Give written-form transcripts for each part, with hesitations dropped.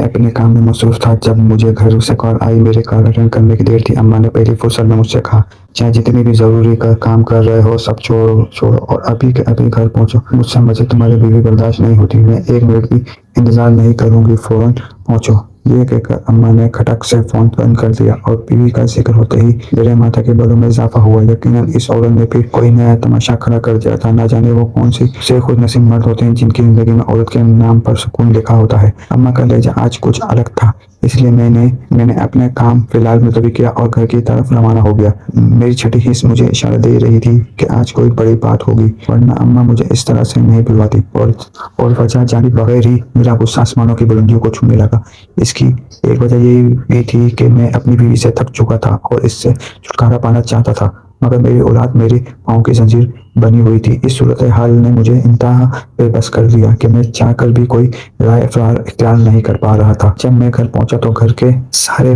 अपने काम में मसरूफ था जब मुझे घर से कॉल आई। मेरे कॉल अटेंड करने की देर थी। अम्मा ने पहली फुर्सत में मुझसे कहा, चाहे जितनी भी जरूरी काम कर रहे हो सब छोड़ो छोड़ो और अभी के अभी घर पहुंचो। मुझसे मुझे तुम्हारी बीवी बर्दाश्त नहीं होती। मैं एक मिनट भी इंतजार नहीं करूंगी, फौरन पहुंचो। ये कहकर अम्मा ने खटक से फोन बंद कर दिया और बीवी का जिक्र होते ही मेरे माथा के बालों में इजाफा हुआ। यकीनन इस औरत ने फिर कोई नया तमाशा खड़ा कर दिया था। ना जाने वो कौन सी से खुद नसीब मर्द होते हैं जिनकी जिंदगी में औरत के नाम पर सुकून लिखा होता है। अम्मा का लहजा आज कुछ अलग था, इसलिए मैंने अपने काम फिलहाल मुलतवी किया और घर की तरफ रवाना हो गया। मेरी छठी हिस्स मुझे इशारा दे रही थी कि आज कोई बड़ी बात होगी, वरना अम्मा मुझे इस तरह से नहीं बुलवाती। और वजह जाने बगैर ही मेरा गुस्सा आसमानों की बुलंदियों को छूने लगा। इसकी एक वजह ये भी थी कि मैं अपनी बीवी से थक चुका था और इससे छुटकारा पाना चाहता था, मगर मेरी औलाद मेरे पाँव की जंजीर बनी हुई थी। इस सूरत हाल ने मुझे इंतहा बेबस कर दिया कि मैं चाहकर भी कोई राय इख्तियार नहीं कर पा रहा था। जब मैं घर पहुंचा तो घर के सारे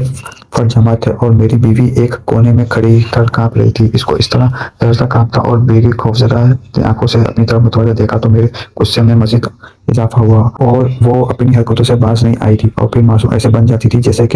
फर्द जमा थे और मेरी बीवी एक कोने में खड़ी कर कांप रही थी। इसको इस तरह डरता कांपता और बेगी खौफजदा आंखों से अपनी तरफ मुतवज्जह देखा तो मेरे गुस्से में मजीद इजाफा हुआ और वो अपनी हरकतों से बाज नहीं आई थी और फिर मासूम ऐसे बन जाती थी जैसे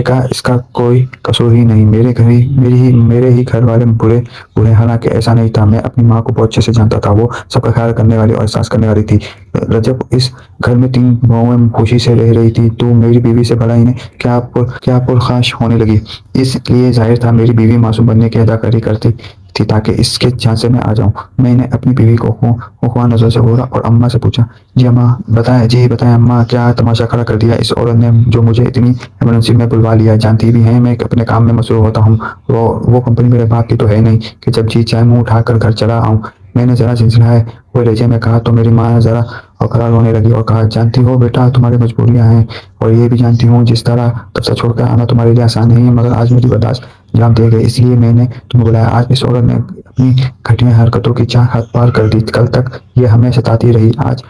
का इसका कोई कसूर ही नहीं। मेरे ही घर वाले बुरे बुरे, हालांकि ऐसा नहीं था। मैं अपनी माँ को बहुत अच्छे से जानता था। वो सबका ख्याल करने वाली और एहसास करने वाली थी। रजब इस घर में 3 बहुएं खुशी से रह रही थी, तो मेरी बीवी से बड़ा इन्हें क्या पुरखाश होने लगी। इसलिए जाहिर था मेरी बीवी मासूम बनने की अदाकारी करती थी ताकि इसके झांसे में आ जाऊं। मैंने अपनी बीवी को खुफा नजर से घूरा और अम्मा से पूछा, जी अम्मा बताएं अम्मा, क्या तमाशा खड़ा कर दिया इस औरत ने जो मुझे इतनी इमरजेंसी में बुलवा लिया। जानती भी हैं मैं अपने काम में मसरूफ होता हूँ। वो कंपनी मेरे बाप की तो है नहीं कि जब जी चाहे मुंह उठाकर घर चला आऊं। मैंने जरा झिझलाए हुए लहजे में कहा तो मेरी माँ ने जरा औकरार होने लगी और कहा, जानती हो बेटा तुम्हारी मजबूरियां हैं और ये भी जानती हूँ जिस तरह दफ्तर छोड़कर आना तुम्हारे लिए आसान नहीं है, मगर आज मेरी बर्दाश्त जाम दे गई, इसलिए मैंने तुम्हें बुलाया। आज इस औरत ने अपनी घटिया हरकतों की चाह हद पार कर दी। कल तक ये हमें सताती रही, आज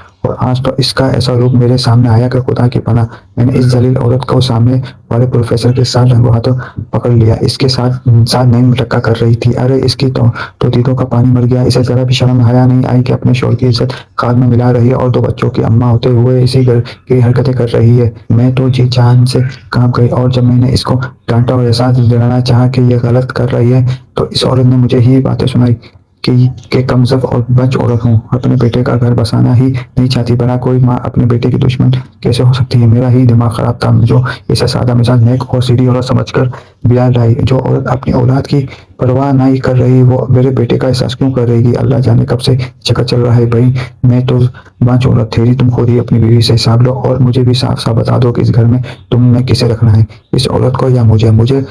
तो इसका ऐसा रूप मेरे सामने आया कि खुदा की पनाह। मैंने इस जलील औरत को सामने वाले प्रोफेसर के साथ रंगों हाथों पकड़ लिया। इसके साथ नहीं मटक्का कर रही थी। अरे इसकी तो दीदों का पानी मर गया। इसे जरा भी शर्म हया नहीं आई कि अपने शोहर की इज्जत खाद में मिला रही है और 2 बच्चों की अम्मा होते हुए इसी घर की हरकतें कर रही है। मैं तो जी जान से कांप गई और जब मैंने इसको डांटा और एहसास दिलाना चाहा कि यह गलत कर रही है तो इस औरत ने मुझे ही बातें सुनाई कि कमजोर और बच औरत हूँ, अपने बेटे का घर बसाना ही नहीं चाहती। भला कोई माँ अपने बेटे की दुश्मन कैसे हो सकती है। मेरा ही दिमाग खराब था जो इसे सादा मिजाज नेक और सीधी औरत समझकर ब्याह लाई। जो औरत अपनी औलाद की परवाह नहीं कर रही वो मेरे बेटे का एहसास क्यों कर रही। अल्लाह जाने कब से चक्कर चल रहा है भाई। मैं तो बाँच औरत थी। तुम खुद ही अपनी बीवी से हिसाब लो और मुझे भी साफ साफ बता दो कि इस घर में तुमने किसे रखना है, इस औरत को या मुझे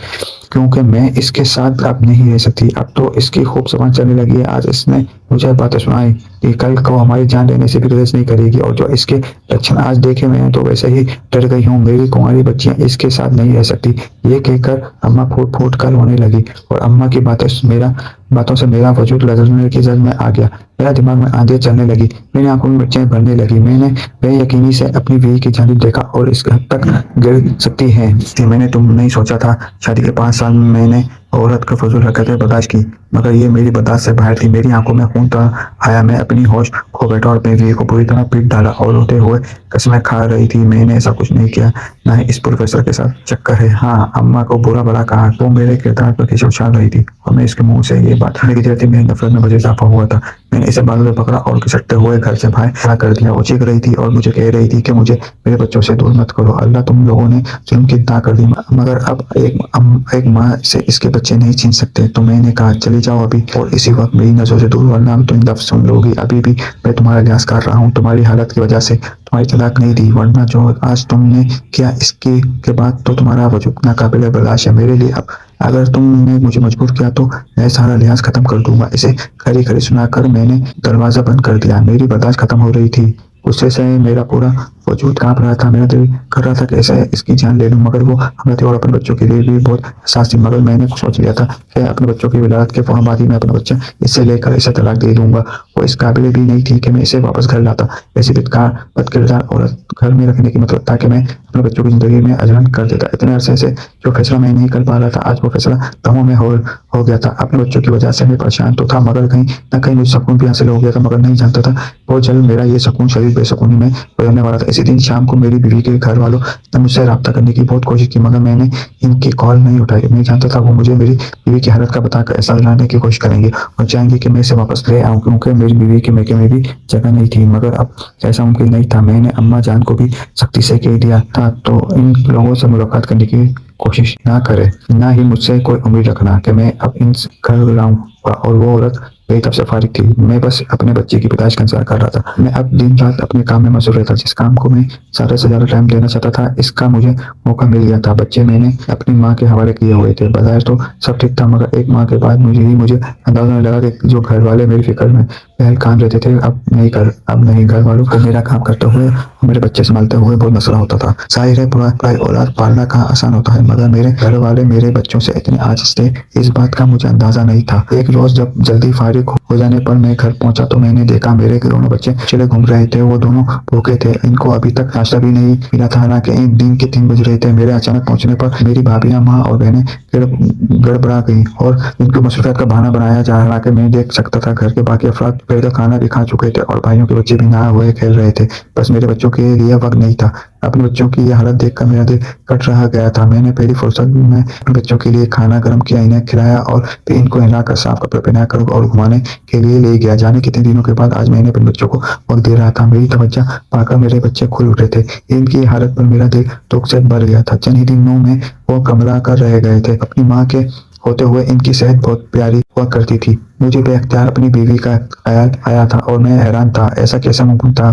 क्योंकि मैं इसके साथ अब नहीं रह सकती। अब तो इसकी खूब जुबान चलने लगी है। आज इसने मुझे बातें सुनाई कि कल को हमारी जान लेने से भी गुरेज नहीं करेगी और जो इसके लक्षण आज देखे मैंने तो वैसे ही डर गई हूँ। मेरी कुंवारी बच्चियां इसके साथ नहीं रह सकती। ये कहकर अम्मा फूट फूट कर रोने लगी और अम्मा की बातों से मेरा वजूद लदरने की जद में आ गया। मेरा दिमाग में आंधियां चलने लगी, मेरी आंखों में मिर्चें भरने लगी। मैंने बेयकीनी से अपनी बीवी की जानिब देखा और इस हद तक गिर सकती है कि मैंने तुम नहीं सोचा था। शादी के 5 साल में मैंने औरत का फजूल हरकतें बर्दाश्त की, मगर ये मेरी बर्दाश्त से बाहर थी। मेरी आंखों में खून आया। मैं अपनी होश खो बैठा और अपनी बीवी को पूरी तरह पीट डाला और रोते हुए कसमें खा रही थी। मैंने ऐसा कुछ नहीं किया, ना ही इस प्रोफेसर के साथ चक्कर है। हाँ, अम्मा को बुरा भला कहा तो मेरे किरदार पर खींच उछाल रही थी और मैं इसके मुंह से ये बात सुनने की देर मेरी नफरत में मजीद इजाफा हुआ था। मैंने इसे बाजू से पकड़ा और घिसटते हुए घर से बाहर खड़ा कर दिया। वो चीख रही थी और मुझे कह रही थी कि मुझे मेरे बच्चों से दूर मत करो। अल्लाह तुम लोगों ने जुल्म की इंतहा कर दी, मगर अब एक माँ से इसके बच्चे नहीं छीन सकते। तो मैंने कहा चली जाओ अभी और इसी वक्त मेरी नजरों से दूर, वरना तुम लफ्ज सुन लोगी। अभी भी मैं तुम्हारा लिहाज कर रहा हूँ। तुम्हारी हालत की वजह से तुम्हारी तलाक नहीं दी, वरना जो आज तुमने किया इसके के बाद तो तुम्हारा वजूद नाकाबिल बर्दाश्त है मेरे लिए। अब अगर तुमने मुझे मजबूर किया तो मैं सारा लिहाज खत्म कर दूंगा। इसे खरी खरी सुनाकर मैंने दरवाजा बंद कर दिया। मेरी बर्दाश्त खत्म हो रही थी। गुस्से से मेरा पूरा वजूद कांप रहा था। मेरा दिल कर रहा था कि ऐसे इसकी जान ले लूं, मगर वो हमने थी और अपने बच्चों के लिए भी बहुत हसास थी। मगर मैंने सोच लिया था कि अपने बच्चों की विलादत के फौरन बाद ही मैं अपना बच्चा इससे लेकर इसे तलाक दे दूंगा। वो इस काबिल भी नहीं थी कि मैं इसे वापस घर लाता। ऐसी बदकिरदार औरत घर में रखने की मतलब था कि मैं अपने बच्चों की जिंदगी में अजरन कर देता। इतने अरसे से जो फैसला मैं नहीं कर पा रहा था, आज वो फैसला दमों में हो हो गया था। अपने बच्चों की वजह से मैं परेशान तो था, मगर कहीं न कहीं मुझे सुकून भी हासिल हो गया था, मगर नहीं जानता था बहुत जल्द मेरा ये सुकून शरीर बेसुकूनी में बदलने वाला था। इसी दिन शाम को मेरी बीवी के घर वालों ने मुझसे राब्ता करने की बहुत कोशिश की, मगर मैंने इनकी कॉल नहीं उठाई। मैं जानता था वो मुझे मेरी बीवी की हालत का बताकर ऐसा दिलाने की कोशिश करेंगे और चाहेंगे कि मैं इसे वापस ले आऊँ, क्योंकि मेरी बीवी के मेके में भी जगह नहीं थी। मगर अब ऐसा मुमकिन नहीं था। मैंने अम्मा जान को भी सख्ती से कह दिया था तो इन लोगों से मुलाकात करने की कोशिश ना करे, ना ही मुझसे कोई उम्मीद रखना कि मैं अब इन घर लाऊं। और वो औरत मेरी तरफ से फारिग थी। मैं बस अपने बच्चे की पैदाइश का इंतजार कर रहा था। मैं अब दिन रात अपने काम में मसरूफ रहता। जिस काम को मैं ज़्यादा से ज़्यादा टाइम देना चाहता था, इसका मुझे मौका मिल गया था। बच्चे मैंने अपनी माँ के हवाले किए हुए थे। बज़ाहिर तो सब ठीक था, मगर एक माह के बाद मुझे अंदाजा होने लगा कि जो घर वाले मेरी फिक्र में पहल काम रहते थे, अब नहीं घर वालों को मेरा काम करते हुए और मेरे बच्चे संभालते हुए बहुत मसला होता था। जाहिर है बुरा औलाद पालना कहाँ आसान होता है, मगर मेरे घर वाले मेरे बच्चों से इतने आजिज थे, इस बात का मुझे अंदाजा नहीं था। एक रोज जब जल्दी फारिग हो जाने पर मैं घर पहुंचा तो मैंने देखा मेरे दोनों बच्चे चले घूम रहे थे। वो दोनों भूखे थे, इनको अभी तक नाश्ता भी नहीं मिला था। हालांकि दिन के 3 बज रहे थे। मेरे अचानक पहुंचने पर मेरी भाभियां, माँ और बहनें गड़बड़ा गई और इनकी मसरूफियत का बहाना बनाया जा रहा कि मैं देख सकता था घर के बाकी अफराद पहले खाना भी खा चुके थे और भाइयों के बच्चे भी नहा हुए खेल रहे थे। बस मेरे बच्चों के लिए वक्त नहीं था। अपने बच्चों की यह हालत देखकर मेरा दिल कट रहा गया था। मैंने पहली फुर्सत में अपने बच्चों के लिए खाना गर्म किया, इन्हें खिलाया और फिर इनको नहलाकर साफ कपड़े पहनाकर और घुमाने के लिए ले गया। जाने कितने दिनों के बाद आज मैंने अपने बच्चों को वक्त दे रहा था। मेरी तवज्जो पाकर मेरे बच्चे खुल उठे थे। इनकी हालत पर मेरा दिल दुख से भर गया था। चंद ही दिनों में वो कमला कर रह गए थे। अपनी माँ के होते हुए इनकी सेहत बहुत प्यारी हुआ करती थी। मुझे बेख्तियार अपनी बीवी का ख्याल आया था और मैं हैरान था, ऐसा कैसे मुमकिन था।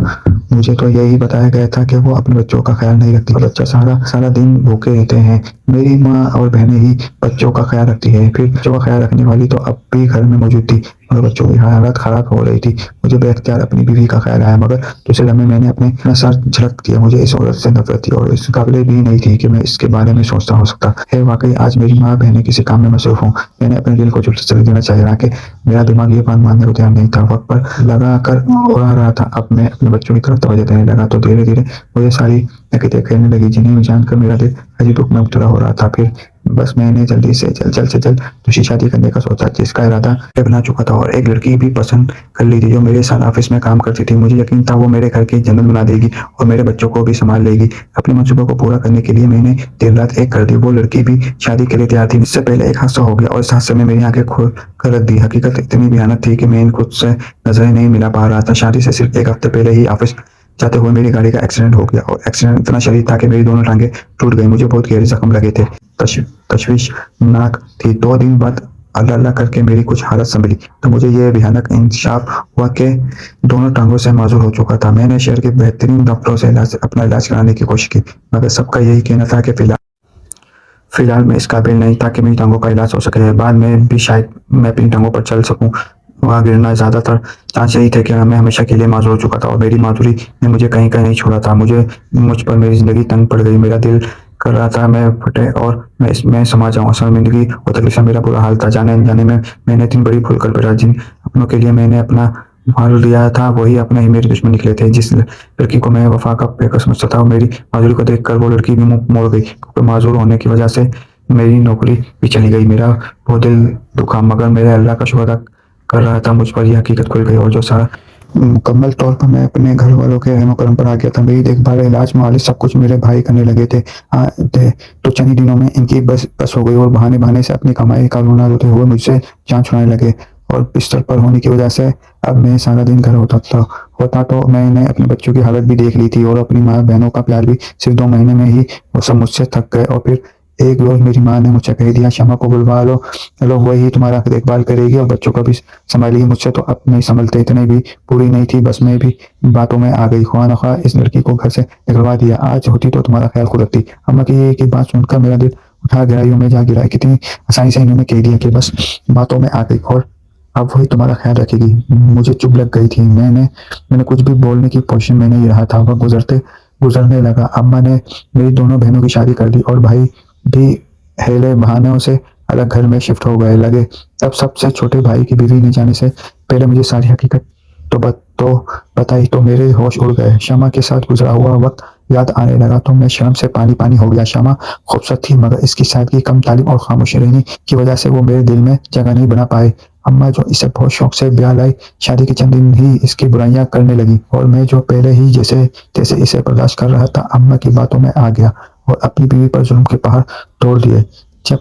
मुझे तो यही बताया गया था कि वो अपने बच्चों का ख्याल नहीं रखती और बच्चा सारा सारा दिन भूखे रहते हैं। मेरी माँ और बहनें ही बच्चों का ख्याल रखती है। फिर बच्चों का ख्याल रखने वाली तो अब भी घर में मौजूद थी, और बच्चों की हालत खराब हो रही थी। मुझे बेख्तियार अपनी बीवी का ख्याल आया, मगर दूसरे लम्हे मैंने अपना सर झटक दिया। मुझे इस औरत से नफरत थी और इस काबिल भी नहीं थी कि मैं इसके बारे में सोचता हो सकता है। वाकई आज मेरी माँ बहनें किसी काम में मसरूफ हूँ। मैंने अपने दिल को चुप से चले देना चाहिए कि मेरा दिमाग ये बात मानने को तैयार नहीं था। वक्त पर लगा कर उड़ा रहा था। अब मैं अपने बच्चों की तरफ तवज्जो देने लगा तो धीरे धीरे मुझे सारी हकीकतें खेलने लगी, जिन्हें जानकर मेरा दिल अजीब दुख में मुब्तला हो रहा था। फिर बस मैंने जल्दी से जल्द दूसरी शादी करने का सोचा, जिसका इरादा मैं बना चुका था और एक लड़की भी पसंद कर ली थी जो मेरे साथ ऑफिस में काम करती थी। मुझे यकीन था वो मेरे घर की जन्नत बना देगी और मेरे बच्चों को भी संभाल लेगी। अपने मंसूबों को पूरा करने के लिए मैंने दिन रात एक कर दी। वो लड़की भी शादी के लिए तैयार थी। इससे पहले एक हादसा हो गया और इस हादसे में मेरी आंखें खोल कर रख दी। हकीकत इतनी भयानक थी कि मैं खुद से नजरें नहीं मिला पा रहा था। शादी से सिर्फ एक हफ्ते पहले ही ऑफिस जाते हुए मेरी गाड़ी का एक्सीडेंट हो गया और एक्सीडेंट इतना शदीद था कि मेरी दोनों टांगें टूट गई। मुझे बहुत गहरे जख्म लगे थे। तशवीशनाक थी। 2 दिन बाद अल्लाह अल्लाह करके मेरी कुछ हालत संभली तो मुझे ये भयानक इंकशाफ हुआ कि दोनों टांगों से माजूर हो चुका था। मैंने शहर के बेहतरीन डॉक्टरों से अपना इलाज कराने की कोशिश की, मगर सबका यही कहना था कि फिलहाल मैं इस काबिल नहीं था कि मेरी टांगों का इलाज हो सके। बाद में भी शायद मैं अपनी टांगों पर चल सकूं। वहाँ गिरना ज़्यादातर चांस यही थे कि मैं हमेशा के लिए माजूर हो चुका था और मेरी माजूरी ने मुझे कहीं कहीं नहीं छोड़ा था। मुझ पर मेरी ज़िंदगी तंग पड़ गई। मेरा दिल कर रहा था मैं फटे और मैं इसमें समा जाऊँ। शर्मिंदगी और तकलीफ से मेरा बुरा हाल था। जाने अनजाने में मैंने इतनी बड़ी भूल कर बैठा। जिन अपनों के लिए मैंने अपना माल दिया था वही अपने ही मेरे दुश्मन निकले थे। जिस लड़की को मैं वफा का पेकर समझता था, मेरी माजूरी को देखकर वो लड़की भी मुंह मोड़ गई, क्योंकि माजूर होने की वजह से मेरी नौकरी भी चली गई। मेरा बहुत दिल दुखा, मगर मेरे अल्लाह का शुक्र अदा कर रहा था मुझ पर यह हकीकत खुल गई और जो सारा मुकम्मल तौर पर मैं अपने घर वालों के रहम करम पर आ गया था। मेरी देखभाल, इलाज, मालिश सब कुछ मेरे भाई करने लगे थे। तो चंद ही दिनों में इनकी बस हो गई और बहाने बहाने से अपनी कमाई का रोना रोते हुए मुझसे जान छुड़ाने लगे। और बिस्तर पर होने की वजह से अब मैं सारा दिन घर होता तो मैंने अपने बच्चों की हालत भी देख ली थी और अपनी माँ बहनों का प्यार भी। सिर्फ 2 महीने में ही वो सब मुझसे थक गए और फिर एक रोज मेरी माँ ने मुझसे कह दिया, शमा को बुलवा लो, चलो वही तुम्हारा देखभाल करेगी और बच्चों को भी संभालेगी। मुझसे तो अब नहीं संभलते, इतने भी पूरी नहीं थी। बस मैं भी बातों में आ गई। ख्वाह नख्वाह इस लड़की को घर से निकलवा दिया। आज होती तो तुम्हारा ख्याल खुद रखती। अम्मा की ये बात सुनकर मेरा दिल उठा गया, यूं में जा गिरा। कितनी आसानी से इन्होंने कह दिया कि बस बातों में आ गई और अब वही तुम्हारा ख्याल रखेगी। मुझे चुप लग गई थी। मैंने कुछ भी बोलने की पोजीशन में नहीं रहा था। वह गुजरने लगा। अम्मा ने मेरी दोनों बहनों की शादी कर दी और भाई भी हेले बहानों से अलग घर में शिफ्ट हो गए लगे। तब सबसे छोटे भाई की बीवी ने जाने से पहले मुझे सारी हकीकत तो तो बताई तो मेरे होश उड़ गए। शमा के साथ गुजरा हुआ वक्त याद आने लगा तो मैं शर्म से पानी पानी हो गया। शमा खूबसूरत थी मगर इसकी सादगी, कम तालीम और खामोशी रहने की वजह से वो मेरे दिल में जगह नहीं बना पाए। अम्मा जो इसे बहुत शौक से ब्याह लाई, शादी के चंद दिन ही इसकी बुराइयां करने लगी और मैं जो पहले ही जैसे तैसे इसे बर्दाश्त कर रहा था, अम्मा की बातों में आ गया और अपनी बीवी पर जुल्म के पहाड़ तोड़ दिए। जब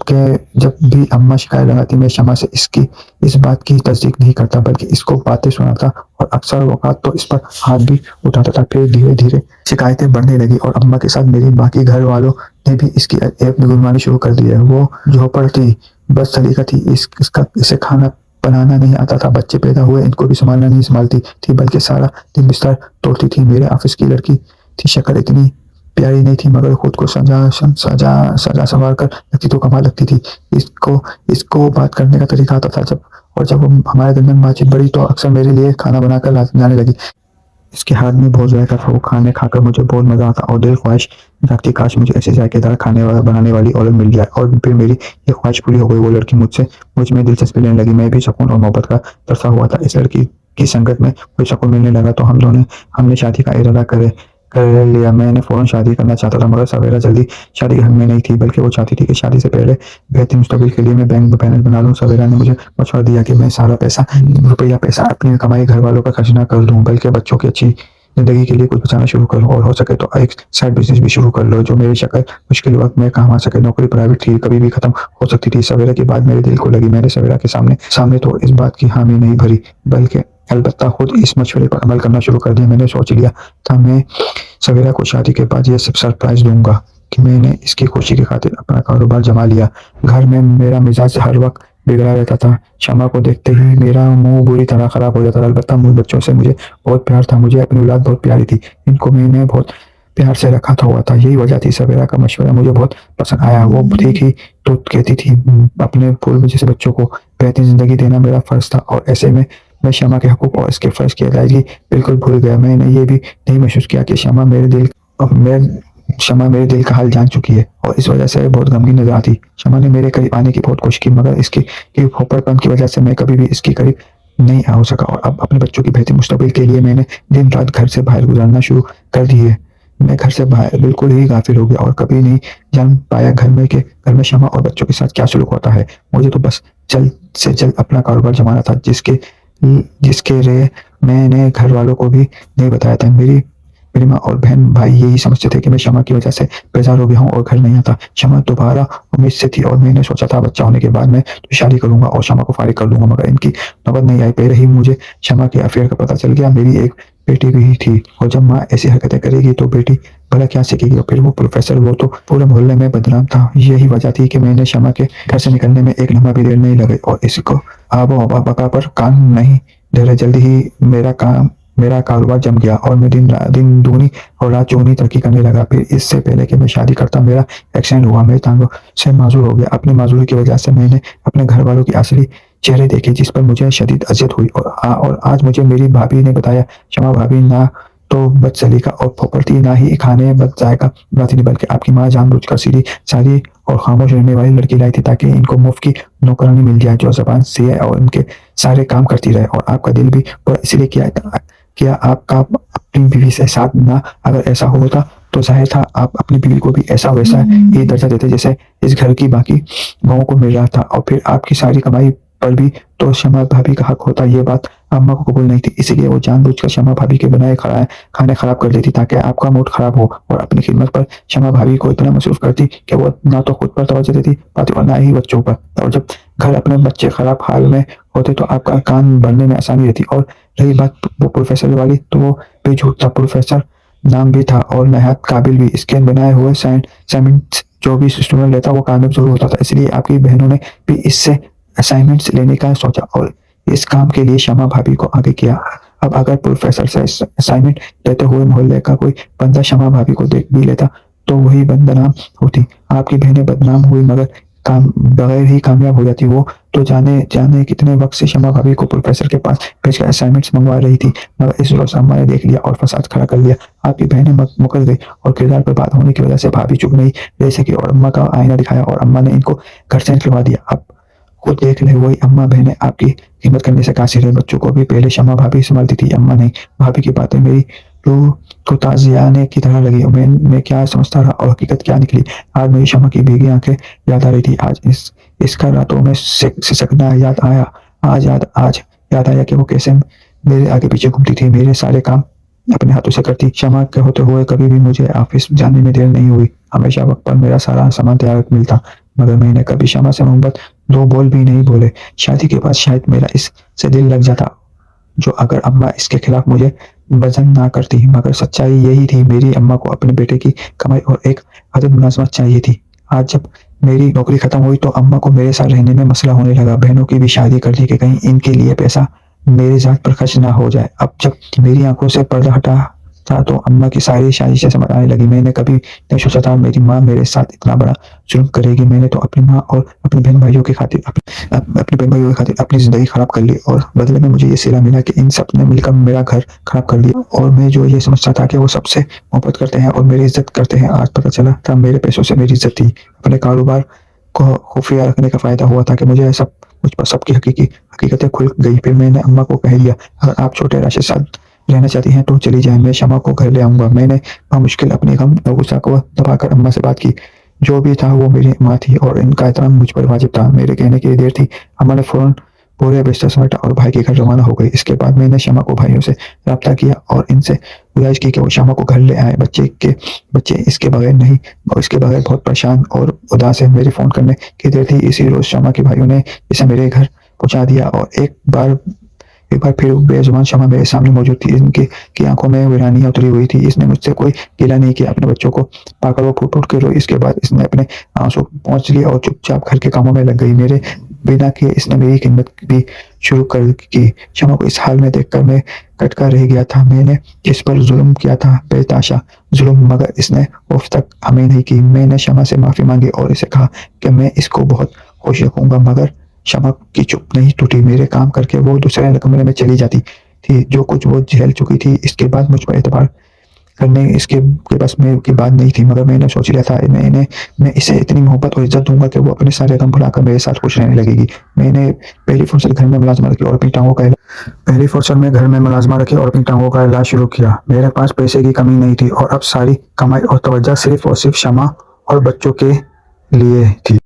भी अम्मा शिकायत लगाती, मैं शमा से इसकी इस बात की तस्दीक नहीं करता बल्कि इसको बातें सुनाता और अक्सर वक़ात तो इस पर हाथ भी उठाता था। फिर धीरे धीरे शिकायतें बढ़ने लगी और अम्मा के साथ मेरी बाकी घर वालों ने भी इसकी ऐब गुनवानी शुरू कर दी है। वो झोपड़ थी, बस सलीका थी, इसका इसे खाना बनाना नहीं आता था, बच्चे पैदा हुए इनको भी संभालना नहीं संभालती थी बल्कि सारा दिन बिस्तर तोड़ती थी। मेरे ऑफिस की लड़की थी, शक्ल इतनी प्यारी नहीं थी मगर खुद को सजा सजा सजा संवार कर लगती तो कमाल लगती थी। इसको इसको बात करने का तरीका आता था। जब हमारे दरमियान बातचीत बढ़ी तो अक्सर मेरे लिए खाना बनाकर लाने लगी। इसके हाथ में बहुत जायका था, वो खाने खाकर मुझे बहुत मजा आता और दिल ख्वाहिश जागती, काश मुझे ऐसे जायकेदार खाने वाला बनाने वाली औरत मिल जाए। और फिर मेरी ये ख्वाहिश पूरी हो गई। वो लड़की मुझ में दिलचस्पी लेने लगी। मैं भी सुकून और मोहब्बत का तरसा हुआ था। इस लड़की की संगत में कोई सुकून मिलने लगा तो हमने शादी का इरादा कर लिया। मैंने फौरन शादी करना चाहता था मगर सवेरा जल्दी शादी घर में नहीं थी बल्कि वो चाहती थी कि शादी से पहले बेहतरीन मुस्तकबिल के लिए मैं बैंक बैलेंस बना लूँ। सवेरा ने मुझे मशवरा दिया कि मैं सारा पैसा अपनी कमाई घर वालों का खर्च ना कर दूं बल्कि बच्चों की अच्छी जिंदगी के लिए कुछ बचाना शुरू करो और हो सके तो एक साइड बिजनेस भी शुरू कर लो जो मेरी शक्ल मुश्किल वक्त में काम आ सके। नौकरी प्राइवेट थी, कभी भी खत्म हो सकती थी। सवेरा की बात मेरे दिल को लगी। मैंने सवेरा के सामने तो इस बात की हामी नहीं भरी बल्कि अलबत्ता खुद इस मशवरे पर अमल करना शुरू कर दिया। मैंने सोच लिया था मैं सवेरा को शादी के बाद ये सब सरप्राइज दूंगा कि मैंने इसकी खुशी की खातिर अपना कारोबार जमा लिया। घर में मेरा मिजाज हर वक्त बिगड़ा रहता था। शमा को देखते ही मेरा मुंह बुरी तरह खराब हो जाता था। अलबत्ता मुझ बच्चों से मुझे बहुत प्यार था। मुझे अपनी औलाद बहुत प्यारी थी। इनको मैंने बहुत प्यार से रखा था हुआ था। यही वजह थी सवेरा का मशवरा मुझे बहुत पसंद आया। वो ठीक ही तो कहती थी, अपने फूल जैसे बच्चों को बेहतरीन जिंदगी देना मेरा फर्ज था और ऐसे में मैं शमा के हकूक और इसके फर्ज की अदायगी बिल्कुल भूल गया। मैंने ये भी नहीं महसूस किया कि शमा मेरे दिल का हाल जान चुकी है और इस वजह से बहुत गमगीन नजर आती। शमा ने मेरे करीब आने की बहुत कोशिश की मगर इसकी खोपड़पन की वजह से मैं कभी भी इसके करीब नहीं आ सका और अब अपने बच्चों की बेहतरीन मुस्तकबिल के लिए मैंने दिन रात घर से बाहर गुजारना शुरू कर दी है। मैं घर से बाहर बिल्कुल ही गाफिल हो गया और कभी नहीं जान पाया घर में शमा और बच्चों के साथ क्या सलूक होता है। मुझे तो बस जल्द से जल्द अपना कारोबार जमाना था जिसके लिए मैंने घर वालों को भी नहीं बताया था। मेरी माँ और बहन भाई यही समझते थे कि मैं शमा की वजह से बेजार हो गया हूँ और घर नहीं आता। शमा दोबारा उम्मीद से थी और मैंने सोचा था बच्चा होने के बाद मैं तो शादी करूंगा और शमा को फारिग कर दूंगा मगर इनकी नौबत नहीं आई। पहले ही मुझे शमा के अफेयर का पता चल गया। मेरी एक बेटी भी थी और जब माँ ऐसी हरकतें करेगी तो बेटी भला क्या सीखेगी। और फिर वो प्रोफेसर, वो तो पूरे मोहल्ले में बदनाम था। यही वजह थी कि मैंने शमा के घर से निकलने में एक लम्हा भी देर नहीं लगी और इसको आबो हवा बका पर कान नहीं धरे। जल्दी ही मेरा कारोबार जम गया और मैं दिन दुगनी और रात चौगुनी तरक्की करने लगा। फिर इससे पहले कि मैं शादी करता मेरा एक्सीडेंट हुआ। मेरे टांगों से माजूर हो गया। अपनी माजूरी की वजह से मैंने अपने घर वालों की असली चेहरे देखे जिस पर मुझे शदीद अजियत हुई और आज मुझे मेरी भाभी ने बताया शमा भाभी ना तो बदसलीका और फोपड़ती ना ही खाने बद जायका बनाती थी बल्कि आपकी माँ जानबूझकर सीधी सादी और खामोश रहने वाली लड़की लाई थी ताकि इनको मुफ्त की नौकरानी मिल जाए जो जबान से है और इनके सारे काम करती रहे और आपका दिल भी पूरा इसलिए किया आपका अपनी बीवी से साथ ना। अगर ऐसा होता तो जाहिर था आप अपनी बीवी को भी ऐसा वैसा ही दर्जा देते जैसे इस घर की बाकी बहुओं को मिल रहा था और फिर आपकी सारी कमाई पर भी तो शमा भाभी का हक होता। ये बात अम्मा को कबूल नहीं थी, इसलिए वो जानबूझकर शमा भाभी के बनाए खाने खराब कर देती ताकि आपका मूड खराब हो और अपनी खिदमत पर शमा भाभी को इतना मसरूफ करती कि वो ना तो खुद पर तवज्जो देती पाती और ना ही बच्चों पर। और जब घर अपने बच्चे खराब हाल में होते तो आपका कान भरने में आसानी रहती। और रही बात वो प्रोफेसर वाली, तो वो बेझूठ था। प्रोफेसर नाम भी था और नहायत काबिल भी। इसके बनाए हुए असाइनमेंट्स जो भी स्टूडेंट लेता वो कामयाब जरूर होता था, इसलिए आपकी बहनों ने भी इससे असाइनमेंट्स लेने का सोचा और इस काम के लिए शमा भाभी को आगे किया। अब अगर प्रोफेसर से असाइनमेंट लेते हुए मोहल्ले का कोई बंदा शमा भाभी को देख भी लेता तो वही बदनाम होती। आपकी बहनें बदनाम हुई मगर बगैर ही कामयाब हो जाती। वो तो जाने कितने वक्त से शमा भाभी को प्रोफेसर के पास भेजकर असाइनमेंट्स मंगवा रही थी मगर इस रोज अम्मा ने देख लिया और फसाद खड़ा कर लिया। आपकी बहनें मुकर गई और किरदार पर बात होने की वजह से भाभी चुप नहीं रह सकी और अम्मा का आईना दिखाया और अम्मा ने इनको घर से निकलवा दिया। अब खुद देख ले, वही अम्मा बहनें आपकी हिम्मत करने से कासिर है। बच्चों को भी पहले शमा भाभी संभालती थी, अम्मा नहीं। भाभी की बातें मेरी रूह को ताज़ियाने की तरह लगी। मैं क्या समझता रहा और हकीकत क्या निकली। आज मुझे शमा की भीगी आंखें याद आ रही थी। आज इसका रातों में सिसकना याद आया। आज याद आया कि वो कैसे मेरे आगे पीछे घूमती थी, मेरे सारे काम अपने हाथों से करती। क्षमा के होते हुए कभी भी मुझे ऑफिस जाने में देर नहीं हुई। हमेशा वक्त पर मेरा सारा सामान तैयार मिलता। मगर मैंने कभी क्षमा से मोहब्बत दो बोल भी नहीं बोले। शादी के बाद शायद मेरा इससे दिल लग जाता, जो अगर अम्मा इसके खिलाफ मुझे वजन ना करती। मगर सच्चाई यही थी, मेरी अम्मा को अपने बेटे की कमाई और एक अदद मुनासबत चाहिए थी। आज जब मेरी नौकरी खत्म हुई तो अम्मा को मेरे साथ रहने में मसला होने लगा। बहनों की भी शादी कर दी कि कहीं इनके लिए पैसा मेरे जात पर खर्च ना हो जाए। अब जब मेरी आंखों से पर्दा हटा था तो अम्मा की सारी साजिशें समझ आने लगी। मैंने कभी नहीं सोचा था मेरी माँ मेरे साथ इतना बड़ा जुल्म करेगी। मैंने तो अपनी माँ और अपने बहन भाइयों की खातिर अपने बहन भाइयों की खातिर अपनी जिंदगी खराब कर ली, और बदले में मुझे ये सिला मिला कि इन सब ने मिलकर मेरा घर खराब कर दिया। और मैं जो ये समझता था कि वो सबसे मोहब्बत करते हैं और मेरी इज्जत करते हैं, आज पता चला था मेरे पैसों से मेरी इज्जत थी। अपने कारोबार को खुफिया रखने का फायदा हुआ था कि मुझ पर सबकी हकीकतें खुल गई। फिर मैंने अम्मा को कह दिया, अगर आप छोटे राशि साथ रहना चाहती हैं तो चली जाएं, मैं शमा को घर ले आऊंगा। मैंने बामुश्किल अपने गम और गुस्सा को दबाकर अम्मा से बात की। जो भी था वो मेरी माँ थी और इनका एहतराम मुझ पर वाजिब था। मेरे कहने की देर थी, अम्मा ने फौरन पूरे बिस्तर समेटा और भाई के घर रवाना हो गई। इसके बाद मैंने शमा को भाइयों से रब्ता किया और इनसे गुजारिश की कि वो शमा को घर ले आए। बच्चे इसके बगैर नहीं और इसके बगैर बहुत परेशान और उदास है। मेरी फोन करने की देर थी, इसी रोज शमा के भाइयों ने इसे मेरे घर पहुंचा दिया और एक बार फिर बेजुबान शमा मेरे सामने मौजूद थी। इनकी की आंखों में वीरानियां उतरी हुई थी। इसने मुझसे कोई गिला नहीं किया। अपने बच्चों को पाकर वो फूट फूट के रोई। इसके बाद इसने अपने आंसू पहुंच लिए और चुपचाप घर के कामों में लग गई। मेरे बिना किए इसने मेरी खिदमत भी शुरू कर की। शमा को इस हाल में देखकर मैं कटका रह गया था। मैंने इस पर जुल्म किया था, बेताशा जुल्म, मगर इसने उफ तक हमें नहीं की। मैंने शमा से माफी मांगी और इसे कहा कि मैं इसको बहुत खुश रखूंगा, मगर शमा की चुप नहीं टूटी। मेरे काम करके वो दूसरे कमरे में चली जाती थी। जो कुछ वो झेल चुकी थी, इसके बाद मुझ पर एतबार करने इसके के बस में की बात नहीं थी। मगर मैंने सोच लिया था मैं इसे इतनी मोहब्बत और इज्जत दूंगा कि वो अपने सारे गम भुलाकर मेरे साथ खुश रहने लगेगी। मैंने पहली फुर्सत घर में मुलाजमत रखी और अपनी टांगों का इलाज शुरू किया। मेरे पास पैसे की कमी नहीं थी और अब सारी कमाई और तवज्जो सिर्फ और सिर्फ शमा और बच्चों के लिए थी।